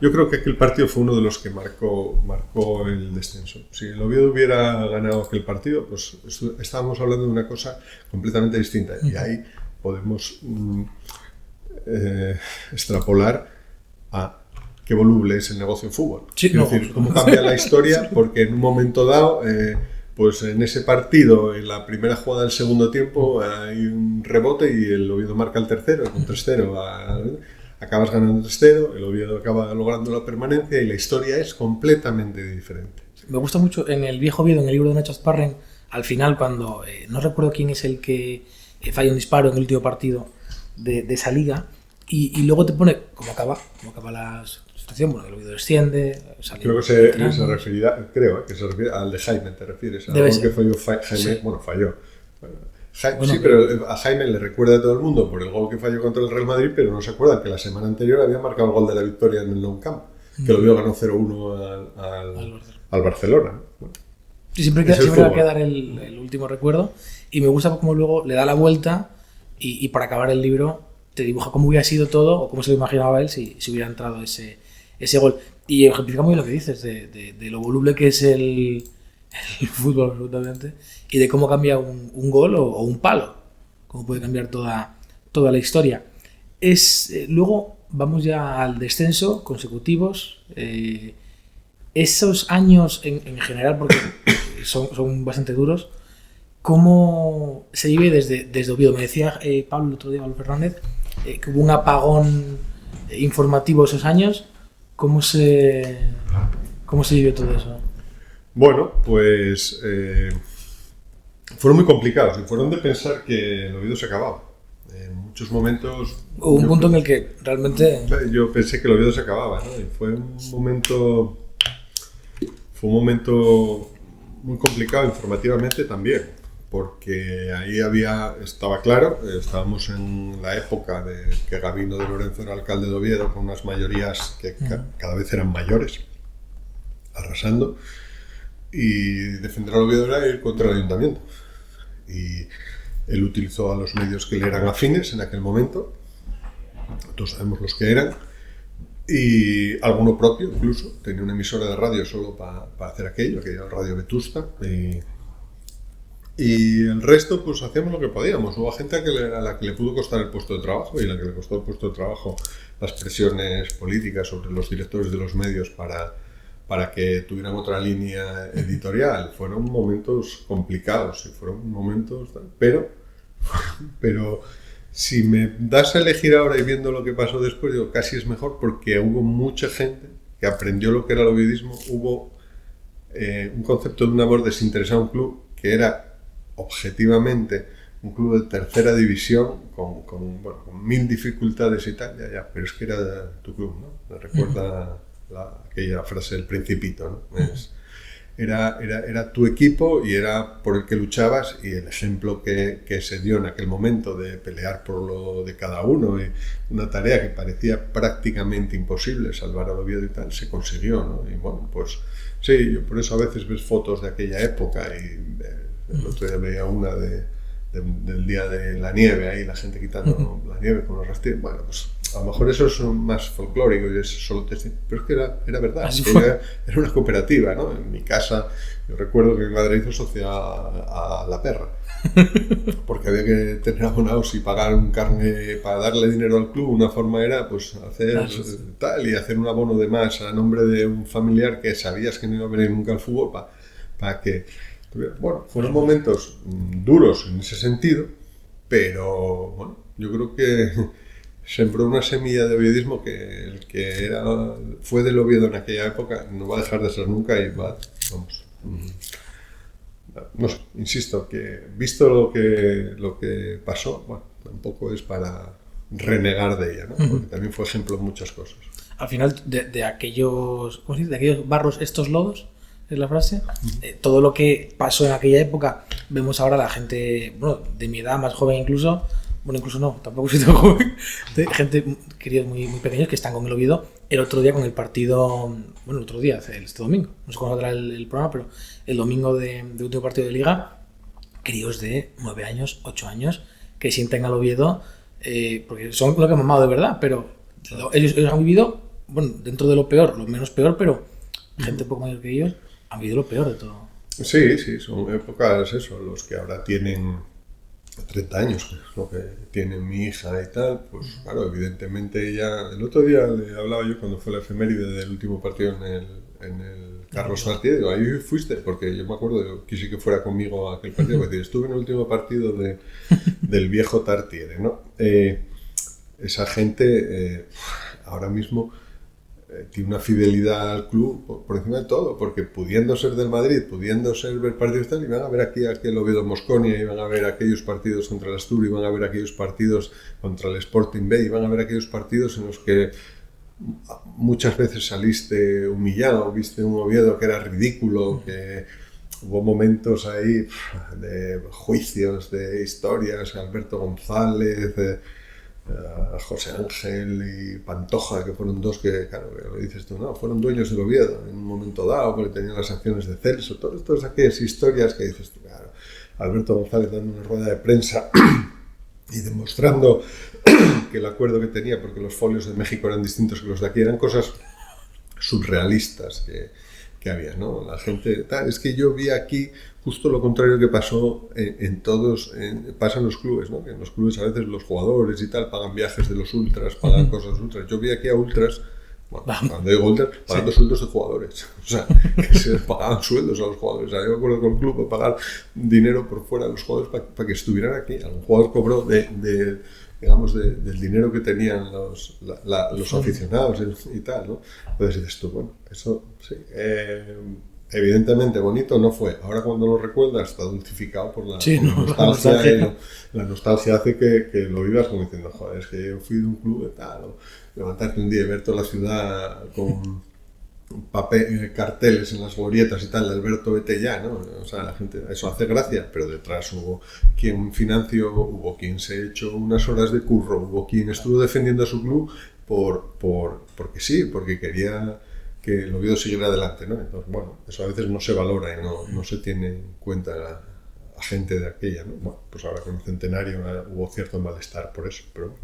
Yo creo que aquel partido fue uno de los que marcó el descenso. Si el Oviedo hubiera ganado aquel partido, pues estábamos hablando de una cosa completamente distinta, y ahí podemos extrapolar a qué voluble es el negocio en fútbol. Sí, es decir, cómo cambia la historia, porque en un momento dado, pues en ese partido, en la primera jugada del segundo tiempo, hay un rebote y el Oviedo marca el tercero, con 3-0 acabas ganando 3-0, el Oviedo acaba logrando la permanencia y la historia es completamente diferente. Me gusta mucho en el viejo Oviedo, en el libro de Nacho Azparren, al final cuando, no recuerdo quién es el que falla un disparo en el último partido de esa liga, y luego te pone cómo acaba la situación. Bueno, el Oviedo desciende. Creo que se refiere al de Jaime, te refieres. Al gol que falló Jaime. Sí. Bueno, falló. Sí, pero a Jaime le recuerda a todo el mundo por el gol que falló contra el Real Madrid, pero no se acuerdan que la semana anterior había marcado el gol de la victoria en el Nou Camp, que el Oviedo ganó 0-1 al Barcelona. Bueno, sí, siempre va a quedar el último recuerdo, y me gusta cómo luego le da la vuelta y para acabar el libro te dibuja cómo hubiera sido todo o cómo se lo imaginaba él si hubiera entrado ese gol. Y ejemplifica muy bien lo que dices de lo voluble que es el fútbol, absolutamente, y de cómo cambia un gol o un palo, cómo puede cambiar toda la historia. Luego vamos ya al descenso consecutivos. Esos años en general, porque son bastante duros, ¿cómo se vive desde Oviedo? Me decía Pablo el otro día, Pablo Fernández, que hubo un apagón informativo esos años. ¿Cómo se vive todo eso? Bueno, pues fueron muy complicados y fueron de pensar que el Oviedo se acababa. En muchos momentos... Hubo un punto en el que realmente... Yo pensé que el Oviedo se acababa, ¿no? Y fue un momento muy complicado informativamente también, porque ahí estaba claro, estábamos en la época de que Gabino de Lorenzo era alcalde de Oviedo, con unas mayorías que cada vez eran mayores, arrasando, y defender al Oviedo era ir contra el ayuntamiento. Y él utilizó a los medios que le eran afines en aquel momento, todos sabemos los que eran, y alguno propio incluso, tenía una emisora de radio solo para hacer aquello Radio Vetusta, Y el resto, pues hacíamos lo que podíamos. Hubo gente a la que le pudo costar el puesto de trabajo y a la que le costó el puesto de trabajo las presiones políticas sobre los directores de los medios para que tuvieran otra línea editorial. Fueron momentos complicados y fueron momentos... Pero si me das a elegir ahora y viendo lo que pasó después, digo, casi es mejor porque hubo mucha gente que aprendió lo que era el ovidismo. Hubo un concepto de un amor desinteresado a un club que era objetivamente un club de tercera división con 1000 dificultades y tal, pero es que era tu club, ¿no? Me recuerda aquella frase del Principito, ¿no? Era tu equipo y era por el que luchabas, y el ejemplo que se dio en aquel momento de pelear por lo de cada uno, y una tarea que parecía prácticamente imposible, salvar al Oviedo y tal, se consiguió, ¿no? Y bueno, pues sí, yo por eso a veces ves fotos de aquella época y el otro día veía una del día de la nieve, ahí la gente quitando la nieve con los rastrillos. Bueno, pues a lo mejor eso es más folclórico y es solo testimonio, pero es que era verdad, era una cooperativa, ¿no? En mi casa, yo recuerdo que mi madre hizo sociedad a la perra, porque había que tener abonados y pagar un carne para darle dinero al club. Una forma era pues hacer tal y hacer un abono de más a nombre de un familiar que sabías que no iba a venir nunca al fútbol para que... Bueno, fueron momentos duros en ese sentido, pero bueno, yo creo que sembró una semilla de oviedismo que el que fue del Oviedo en aquella época no va a dejar de ser nunca y va, vamos, no sé, insisto, que visto lo que pasó, bueno, tampoco es para renegar de ella, ¿no? Porque también fue ejemplo en muchas cosas. Al final, de aquellos, ¿cómo se dice? De aquellos barros, estos lodos, es la frase. Todo lo que pasó en aquella época, vemos ahora la gente, bueno, de mi edad, más joven incluso, bueno, incluso no, tampoco soy tan joven, de gente, queridos muy, muy pequeños, que están con el Oviedo el otro día con el partido, bueno, el otro día, este domingo, no sé cuándo saldrá el programa, pero el domingo de último partido de Liga, críos de 9 años, 8 años, que sienten al Oviedo, porque son lo que han mamado de verdad, pero ellos han vivido, bueno, dentro de lo peor, lo menos peor, pero gente poco mayor que ellos han vivido lo peor de todo. Sí, son épocas, eso, los que ahora tienen 30 años, que es lo que tiene mi hija y tal, pues claro, evidentemente ya... El otro día le hablaba yo cuando fue la efeméride del último partido en el Carlos Tartiere, digo, ahí fuiste, porque yo me acuerdo, yo quise que fuera conmigo a aquel partido, porque estuve en el último partido del viejo Tartiere, ¿no? Esa gente ahora mismo tiene una fidelidad al club por encima de todo, porque pudiendo ser del Madrid, pudiendo ser ver partidos tal, iban a ver aquí aquel Oviedo Mosconia, iban a ver aquellos partidos contra el Astur, iban a ver aquellos partidos contra el Sporting B, iban a ver aquellos partidos en los que muchas veces saliste humillado, viste un Oviedo que era ridículo, que hubo momentos ahí de juicios, de historias, Alberto González, José Ángel y Pantoja, que fueron dos que, claro, lo dices tú, no, fueron dueños del Oviedo en un momento dado, porque tenían las acciones de Celso, todas aquellas historias que dices tú, claro, Alberto González dando una rueda de prensa y demostrando que el acuerdo que tenía, porque los folios de México eran distintos que los de aquí, eran cosas surrealistas que había, ¿no? La gente, tal, es que yo vi aquí justo lo contrario que pasó pasa en los clubes, ¿no? Que en los clubes a veces los jugadores y tal pagan viajes de los ultras, pagan cosas ultras. Yo vi aquí a ultras, bueno, cuando digo ultras, pagando sueldos de jugadores. O sea, que se les pagaban sueldos a los jugadores. O sea, yo me acuerdo con el club de pagar dinero por fuera a los jugadores para que estuvieran aquí. Algún jugador cobró digamos, del dinero que tenían los aficionados y tal, ¿no? Entonces dices tú, bueno, eso sí, evidentemente bonito no fue. Ahora cuando lo recuerdas está dulcificado por la nostalgia. La nostalgia hace que lo vivas como diciendo, joder, es que yo fui de un club de tal, o levantarte un día y ver toda la ciudad con carteles en las glorietas y tal, de Alberto vete ya, ¿no? O sea, la gente, eso hace gracia, pero detrás hubo quien financió, hubo quien se echó unas horas de curro, hubo quien estuvo defendiendo a su club porque sí, porque quería que el Oviedo siguiera adelante, ¿no? Entonces, bueno, eso a veces no se valora y no se tiene en cuenta a gente de aquella, ¿no? Bueno, pues ahora con el centenario hubo cierto malestar por eso, pero...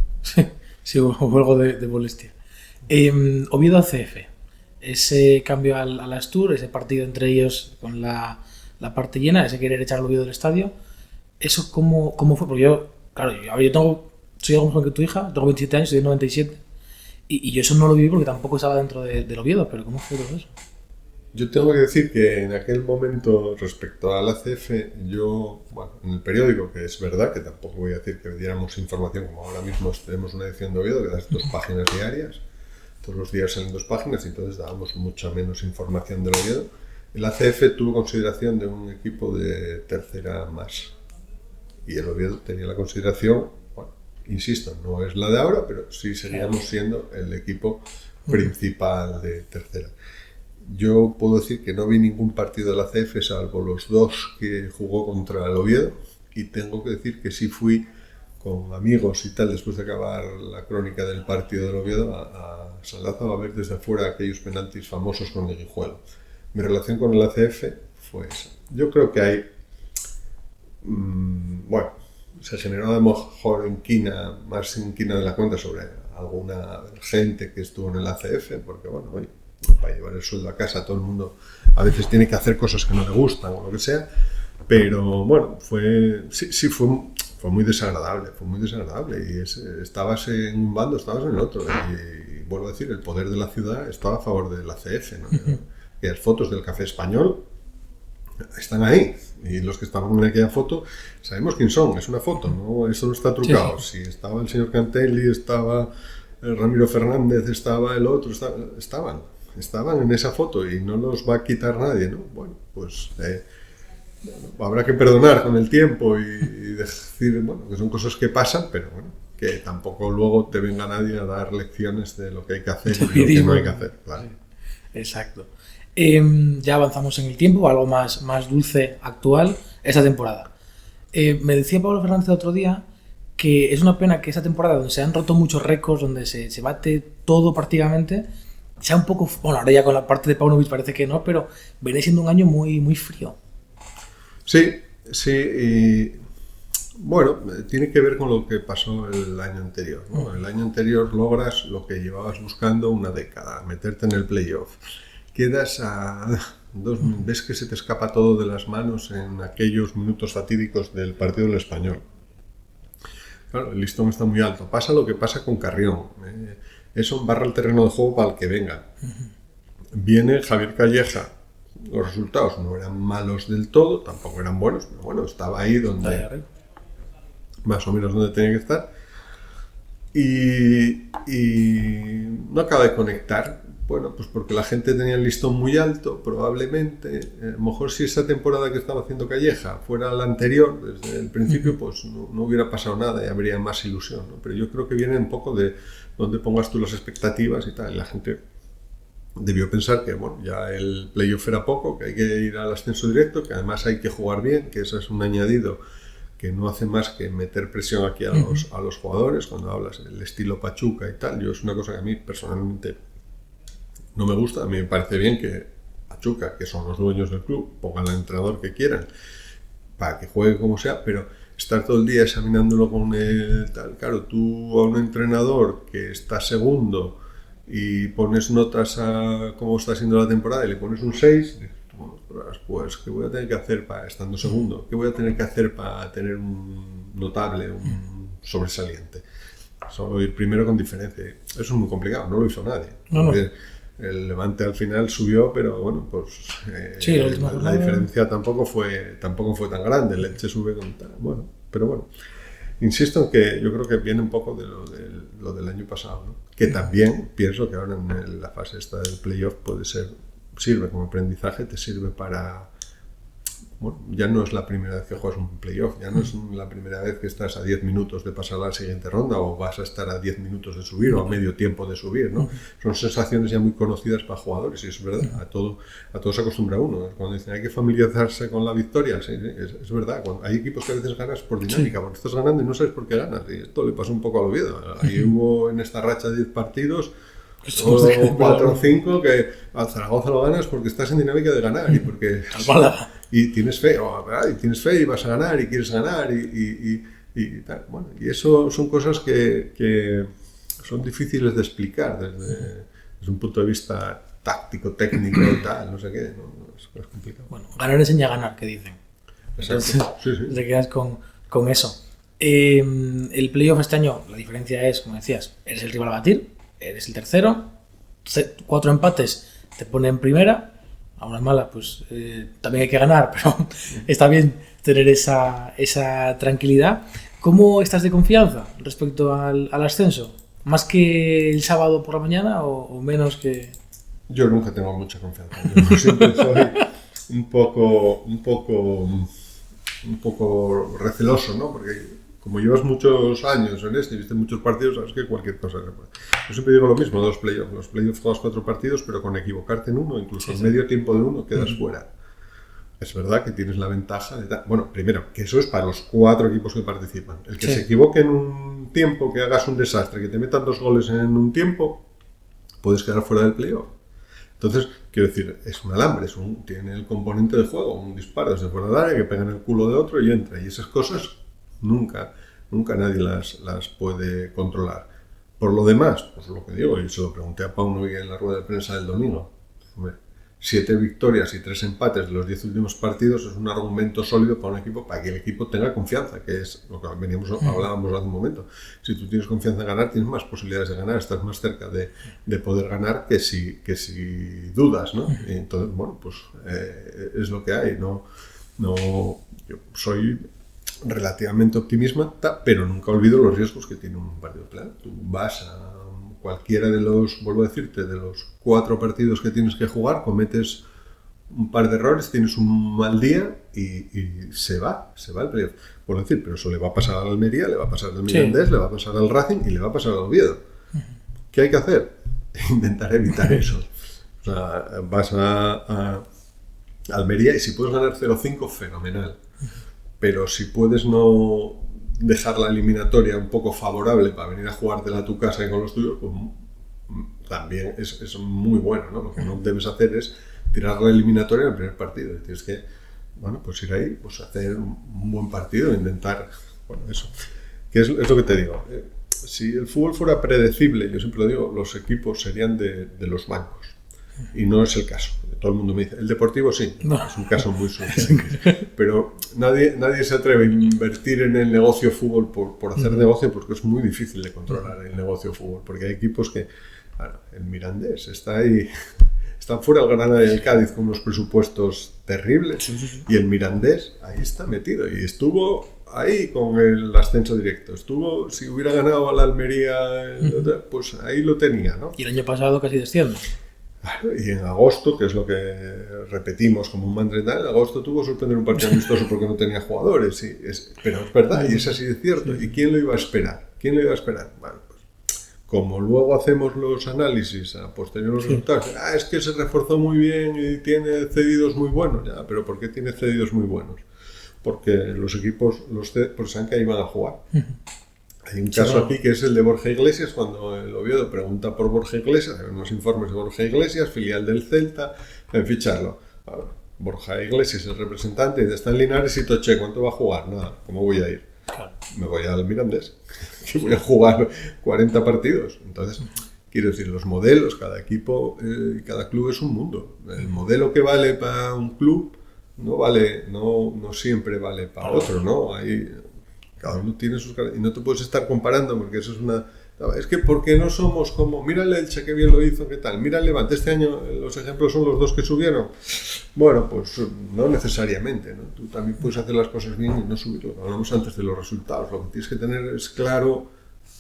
Sí, hubo algo de molestia. Oviedo ACF. Ese cambio al Astur, ese partido entre ellos con la la parte llena, ese querer echar el Oviedo del estadio. ¿Eso cómo fue? Porque yo, claro, soy algo mejor que tu hija, tengo 27 años, soy del 97, y yo eso no lo viví porque tampoco estaba dentro del Oviedo, pero ¿cómo fue todo eso? Yo tengo que decir que en aquel momento, respecto al ACF, en el periódico, que es verdad que tampoco voy a decir que diéramos información, como ahora mismo tenemos una edición de Oviedo que da 2 páginas diarias, todos los días salen 2 páginas y entonces dábamos mucha menos información del Oviedo. El ACF tuvo consideración de un equipo de tercera más y el Oviedo tenía la consideración, insisto, no es la de ahora, pero sí seguíamos siendo el equipo principal de tercera. Yo puedo decir que no vi ningún partido de la CF salvo los 2 que jugó contra el Oviedo, y tengo que decir que sí fui con amigos y tal, después de acabar la crónica del partido del Oviedo, a San Lázaro a ver desde afuera aquellos penaltis famosos con el Guijuelo. Mi relación con el ACF fue esa. Yo creo que hay, se generó a lo mejor más inquina de la cuenta sobre alguna gente que estuvo en el ACF, porque para llevar el sueldo a casa todo el mundo a veces tiene que hacer cosas que no le gustan o lo que sea, pero fue muy desagradable, y estabas en un bando, estabas en el otro, y vuelvo a decir, el poder de la ciudad estaba a favor del ACF, ¿no? Y las fotos del Café Español están ahí, y los que estaban en aquella foto sabemos quién son, es una foto, ¿no? Eso no está trucado. Sí. Si estaba el señor Cantelli, estaba el Ramiro Fernández, estaba el otro, estaban en esa foto y no los va a quitar nadie, ¿no? Habrá que perdonar con el tiempo y decir, que son cosas que pasan, pero que tampoco luego te venga nadie a dar lecciones de lo que hay que hacer y lo que no hay que hacer, ¿vale? Exacto. Ya avanzamos en el tiempo, algo más dulce, actual, esa temporada. Me decía Pablo Fernández el otro día que es una pena que esa temporada, donde se han roto muchos récords, donde se bate todo prácticamente, sea un poco... ahora ya con la parte de Paunovic parece que no, pero viene siendo un año muy, muy frío. Sí, y tiene que ver con lo que pasó el año anterior, ¿no? El año anterior logras lo que llevabas buscando una década, meterte en el playoff. Quedas ves que se te escapa todo de las manos en aquellos minutos fatídicos del partido del Español. Claro, el listón está muy alto. Pasa lo que pasa con Carrión. Eso embarra el terreno de juego para el que venga. Viene Javier Calleja. Los resultados no eran malos del todo, tampoco eran buenos, pero estaba ahí donde más o menos donde tenía que estar. Y no acaba de conectar. Porque la gente tenía el listón muy alto, probablemente. A lo mejor si esa temporada que estaba haciendo Calleja fuera la anterior, desde el principio, no hubiera pasado nada y habría más ilusión, ¿no? Pero yo creo que viene un poco de donde pongas tú las expectativas y tal. Y la gente debió pensar que ya el playoff era poco, que hay que ir al ascenso directo, que además hay que jugar bien, que eso es un añadido que no hace más que meter presión aquí a los jugadores. Cuando hablas del estilo Pachuca y tal, es una cosa que a mí personalmente no me gusta. A mí me parece bien que Pachuca, que son los dueños del club, pongan al entrenador que quieran para que juegue como sea, pero estar todo el día examinándolo con el tal. Claro, tú a un entrenador que está segundo y pones notas a cómo está siendo la temporada y le pones un 6, pues ¿qué voy a tener que hacer estando segundo? ¿Qué voy a tener que hacer para tener un notable, un sobresaliente? Solo ir primero con diferencia. Eso es muy complicado, no lo hizo nadie. No. El Levante al final subió, pero la diferencia tampoco fue tan grande. El Elche sube con tal. Pero insisto en que yo creo que viene un poco de lo del año pasado, ¿no? Que también pienso que ahora en la fase esta del playoff sirve como aprendizaje, te sirve para... ya no es la primera vez que juegas un playoff, ya no es la primera vez que estás a 10 minutos de pasar a la siguiente ronda o vas a estar a 10 minutos de subir o a medio tiempo de subir, ¿no? Son sensaciones ya muy conocidas para jugadores y es verdad, a todo se acostumbra uno. Cuando dicen hay que familiarizarse con la victoria, sí, es verdad. Hay equipos que a veces ganas por dinámica, porque estás ganando y no sabes por qué ganas, y esto le pasó un poco al Oviedo. Ahí hubo en esta racha de 10 partidos 4 o 5 que al Zaragoza lo ganas porque estás en dinámica de ganar y porque y tienes fe y vas a ganar y quieres ganar y tal. Y eso son cosas que son difíciles de explicar desde un punto de vista táctico, técnico y tal, no sé qué, ¿no? es complicado. Bueno, ganar enseña a ganar, que dicen. Exacto. Entonces, Sí. te quedas con eso. El playoff este año, la diferencia es, como decías, eres el rival a batir, eres el tercero, 4 empates te pone en primera, a una mala, pues también hay que ganar, pero está bien tener esa tranquilidad. ¿Cómo estás de confianza respecto al ascenso? ¿Más que el sábado por la mañana o menos que...? Yo nunca tengo mucha confianza. Yo siempre soy un poco receloso, ¿no? Porque como llevas muchos años en esto y viste muchos partidos, sabes que cualquier cosa se puede. Yo siempre digo lo mismo de los playoffs. Los playoffs juegas 4 partidos, pero con equivocarte en uno, incluso en medio tiempo de uno, quedas fuera. Es verdad que tienes la ventaja de... Bueno, primero, que eso es para los 4 equipos que participan. El que se equivoque en un tiempo, que hagas un desastre, que te metan 2 goles en un tiempo, puedes quedar fuera del playoff. Entonces, quiero decir, es un alambre, tiene el componente de juego, un disparo desde fuera del área que pega en el culo de otro y entra. Y esas cosas nunca nadie las puede controlar. Por lo demás, pues lo que digo, y se lo pregunté a Pauno hoy en la rueda de prensa del domingo. Hombre, 7 victorias y 3 empates de los 10 últimos partidos es un argumento sólido para un equipo, para que el equipo tenga confianza, que es lo que hablábamos hace un momento. Si tú tienes confianza en ganar, tienes más posibilidades de ganar, estás más cerca de poder ganar que si dudas, ¿no? Y entonces, bueno, pues es lo que hay. Yo soy relativamente optimista, pero nunca olvido los riesgos que tiene un partido. Claro, tú vas a cualquiera de los, vuelvo a decirte, de los 4 partidos que tienes que jugar, cometes un par de errores, tienes un mal día y se va el playoff. Por decir, pero eso le va a pasar al Almería, le va a pasar al Mirandés, le va a pasar al Racing y le va a pasar al Oviedo. ¿Qué hay que hacer? Intentar evitar eso. O sea, vas a Almería y si puedes ganar 0-5, fenomenal. Pero si puedes no dejar la eliminatoria un poco favorable para venir a jugártela a tu casa y con los tuyos, pues también es muy bueno, ¿no? Lo que no debes hacer es tirar la eliminatoria en el primer partido. Tienes que, bueno, pues ir ahí, pues hacer un buen partido, intentar, bueno, eso. Que es lo que te digo. Si el fútbol fuera predecible, yo siempre lo digo, los equipos serían de los bancos. Y no es el caso. Todo el mundo me dice, el Deportivo sí, es un caso muy sucio. Pero nadie se atreve a invertir en el negocio fútbol por hacer negocio, porque es muy difícil de controlar el negocio fútbol. Porque hay equipos que, bueno, el Mirandés está ahí, está fuera el Granada y el Cádiz con unos presupuestos terribles, y el Mirandés ahí está metido. Y estuvo ahí con el ascenso directo. Si hubiera ganado a la Almería, pues ahí lo tenía, ¿no? Y el año pasado casi desciende. Y en agosto, que es lo que repetimos como un mantra, en agosto tuvo que suspender un partido amistoso porque no tenía jugadores. Pero es verdad, y es así de cierto. ¿Y quién lo iba a esperar? Bueno, pues como luego hacemos los análisis a posterior los resultados, es que se reforzó muy bien y tiene cedidos muy buenos. Ya, pero ¿por qué tiene cedidos muy buenos? Porque los equipos pues saben que ahí van a jugar. Hay un caso aquí que es el de Borja Iglesias, cuando el Oviedo pregunta por Borja Iglesias, hay unos informes de Borja Iglesias, filial del Celta, en ficharlo. Borja Iglesias es el representante y está en Linares y Toche, ¿cuánto va a jugar? Nada, ¿cómo voy a ir? Claro. Me voy al Mirandés, que voy a jugar 40 partidos. Entonces, quiero decir, los modelos, cada equipo y cada club es un mundo. El modelo que vale para un club no siempre vale para otro, ¿no? Cada uno tiene sus características y no te puedes estar comparando porque eso es una... Es que porque no somos como... Mira el Elche, que bien lo hizo, ¿qué tal? Mira el Levante, este año los ejemplos son los 2 que subieron. Bueno, pues no necesariamente, ¿no? Tú también puedes hacer las cosas bien y no subirlo. Hablamos antes de los resultados. Lo que tienes que tener es claro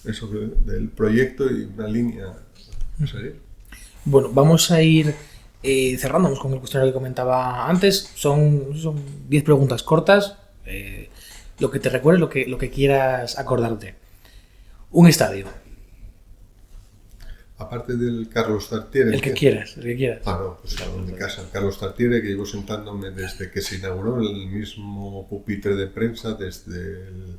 eso del proyecto y una línea a seguir. Bueno, vamos a ir cerrándonos con el cuestionario que comentaba antes. Son 10 preguntas cortas. Lo que te recuerdes, lo que quieras acordarte. Un estadio. Aparte del Carlos Tartiere. El que quieras. No, pues en mi casa, el Carlos Tartiere, que llevo sentándome desde que se inauguró el mismo pupitre de prensa, desde el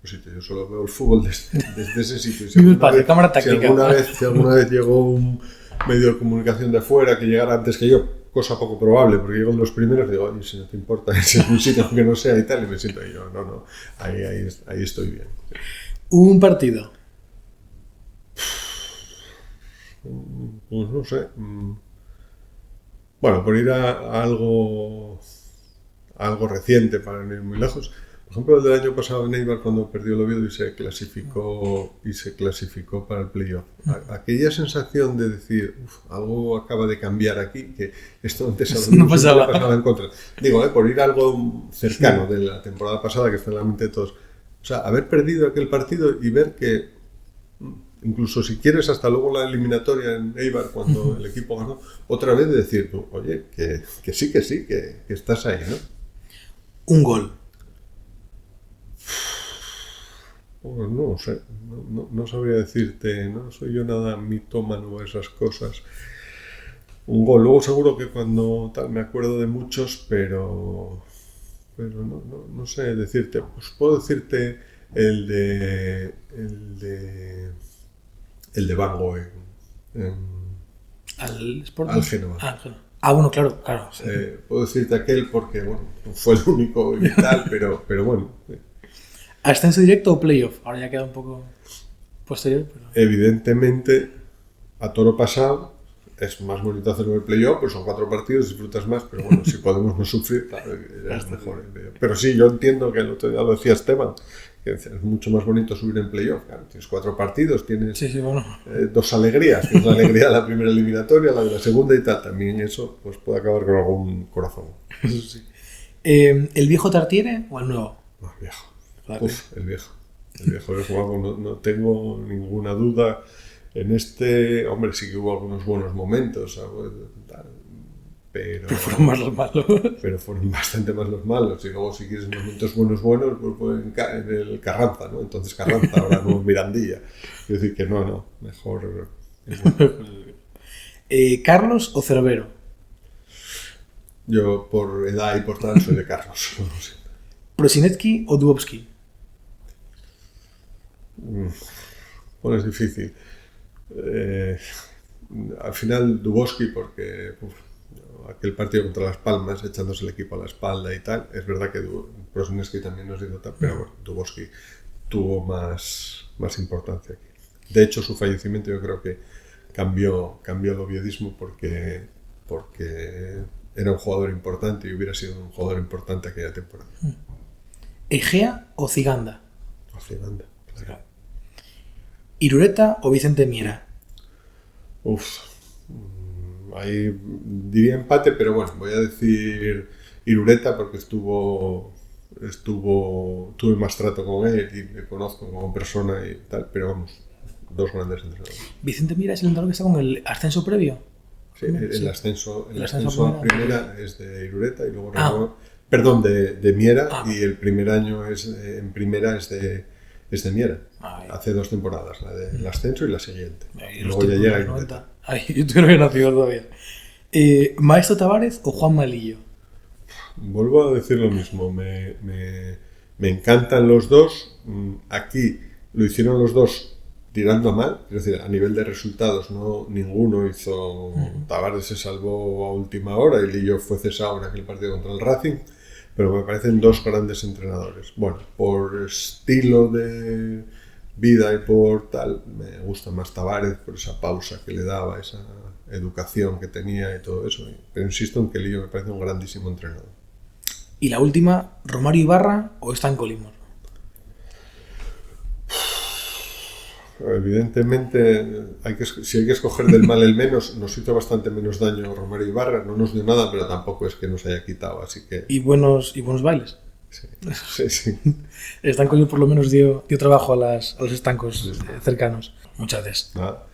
sitio. Yo solo veo el fútbol desde ese sitio. Si alguna vez llegó un medio de comunicación de fuera que llegara antes que yo, cosa poco probable, porque llego en los primeros y digo, oye, si no te importa, es un sitio aunque no sea y tal, y me siento ahí, no, ahí estoy bien. Un partido. Pues no sé. Bueno, por ir a algo reciente para no ir muy lejos. Por ejemplo, el del año pasado en Eibar, cuando perdió el Oviedo y se clasificó para el playoff. Aquella sensación de decir, algo acaba de cambiar aquí, que esto antes no pasaba en contra. Digo, por ir a algo cercano de la temporada pasada, que está en la mente de todos. O sea, haber perdido aquel partido y ver que, incluso si quieres, hasta luego la eliminatoria en Eibar, cuando el equipo ganó, otra vez de decir, oye, que sí, que estás ahí, ¿no? Un gol. Pues no sé, no sabría decirte, no soy yo nada mitómano a esas cosas. Un gol, luego seguro que cuando tal me acuerdo de muchos, pero no sé decirte. Pues puedo decirte el de Bango al Sporting. Al Génova. Bueno, claro. Sí. Puedo decirte aquel porque, bueno, fue el único y tal, pero bueno. ¿Ascenso directo o playoff? Ahora ya queda un poco posterior. Pero... Evidentemente, a toro pasado, es más bonito hacerlo el playoff, pues son 4 partidos, disfrutas más, pero bueno, si podemos no sufrir, claro, es mejor. Pero sí, yo entiendo que el otro día lo decía Esteban, que es mucho más bonito subir en playoff. Claro, tienes 4 partidos, tienes bueno. 2 alegrías, tienes la alegría de la primera eliminatoria, la de la segunda y tal. También eso pues puede acabar con algún corazón. Eso sí. ¿El viejo Tartiere o el nuevo? No, el viejo. El viejo. El viejo es guapo, no tengo ninguna duda. En hombre, sí que hubo algunos buenos momentos, pero fueron más los malos. Pero fueron bastante más los malos. Y luego, si quieres momentos buenos, pues en el Carranza, ¿no? Entonces Carranza, ahora no Mirandilla. Quiero decir que no, mejor. ¿Carlos o Cervero? Yo, por edad y por tal, soy de Carlos. ¿Prosinecki o Dubovsky? Bueno, es difícil. Al final Dubovsky, porque aquel partido contra Las Palmas, echándose el equipo a la espalda y tal, es verdad que Prosinecki también nos hizo tal, pero bueno, Dubovsky tuvo más importancia aquí. De hecho, su fallecimiento yo creo que cambió el oviedismo porque era un jugador importante y hubiera sido un jugador importante aquella temporada. ¿Egea o Ciganda? Ciganda, claro. ¿Irureta o Vicente Miera? Ahí diría empate, pero bueno, voy a decir Irureta porque tuve más trato con él y me conozco como persona y tal, pero vamos, 2 grandes entrenadores. ¿Vicente Miera es el entrenador que está con el ascenso previo? Sí, el ascenso a primera es de Irureta y luego perdón, de Miera, y el primer año en primera es de Miera. Hace 2 temporadas, la del ascenso y la siguiente. Y luego ya llega Irureta. Yo creo que no nacido todavía. ¿Maestro Tavares o Juan Malillo? Vuelvo a decir lo mismo. Me encantan los dos. Aquí lo hicieron los dos tirando mal. Es decir, a nivel de resultados, ninguno hizo. Tavares se salvó a última hora y Lillo fue cesado en aquel partido contra el Racing. Pero me parecen 2 grandes entrenadores. Bueno, por estilo de vida y por tal, me gusta más Tavares por esa pausa que le daba, esa educación que tenía y todo eso. Pero insisto en que Lillo me parece un grandísimo entrenador. Y la última, ¿Romario Ibarra o Stanko Limor? Evidentemente, si hay que escoger del mal el menos, nos hizo bastante menos daño Romario Ibarra, no nos dio nada, pero tampoco es que nos haya quitado, así que... ¿Y buenos bailes? Sí. Stanko Limor por lo menos dio trabajo a los estancos cercanos. Muchas veces. Nada.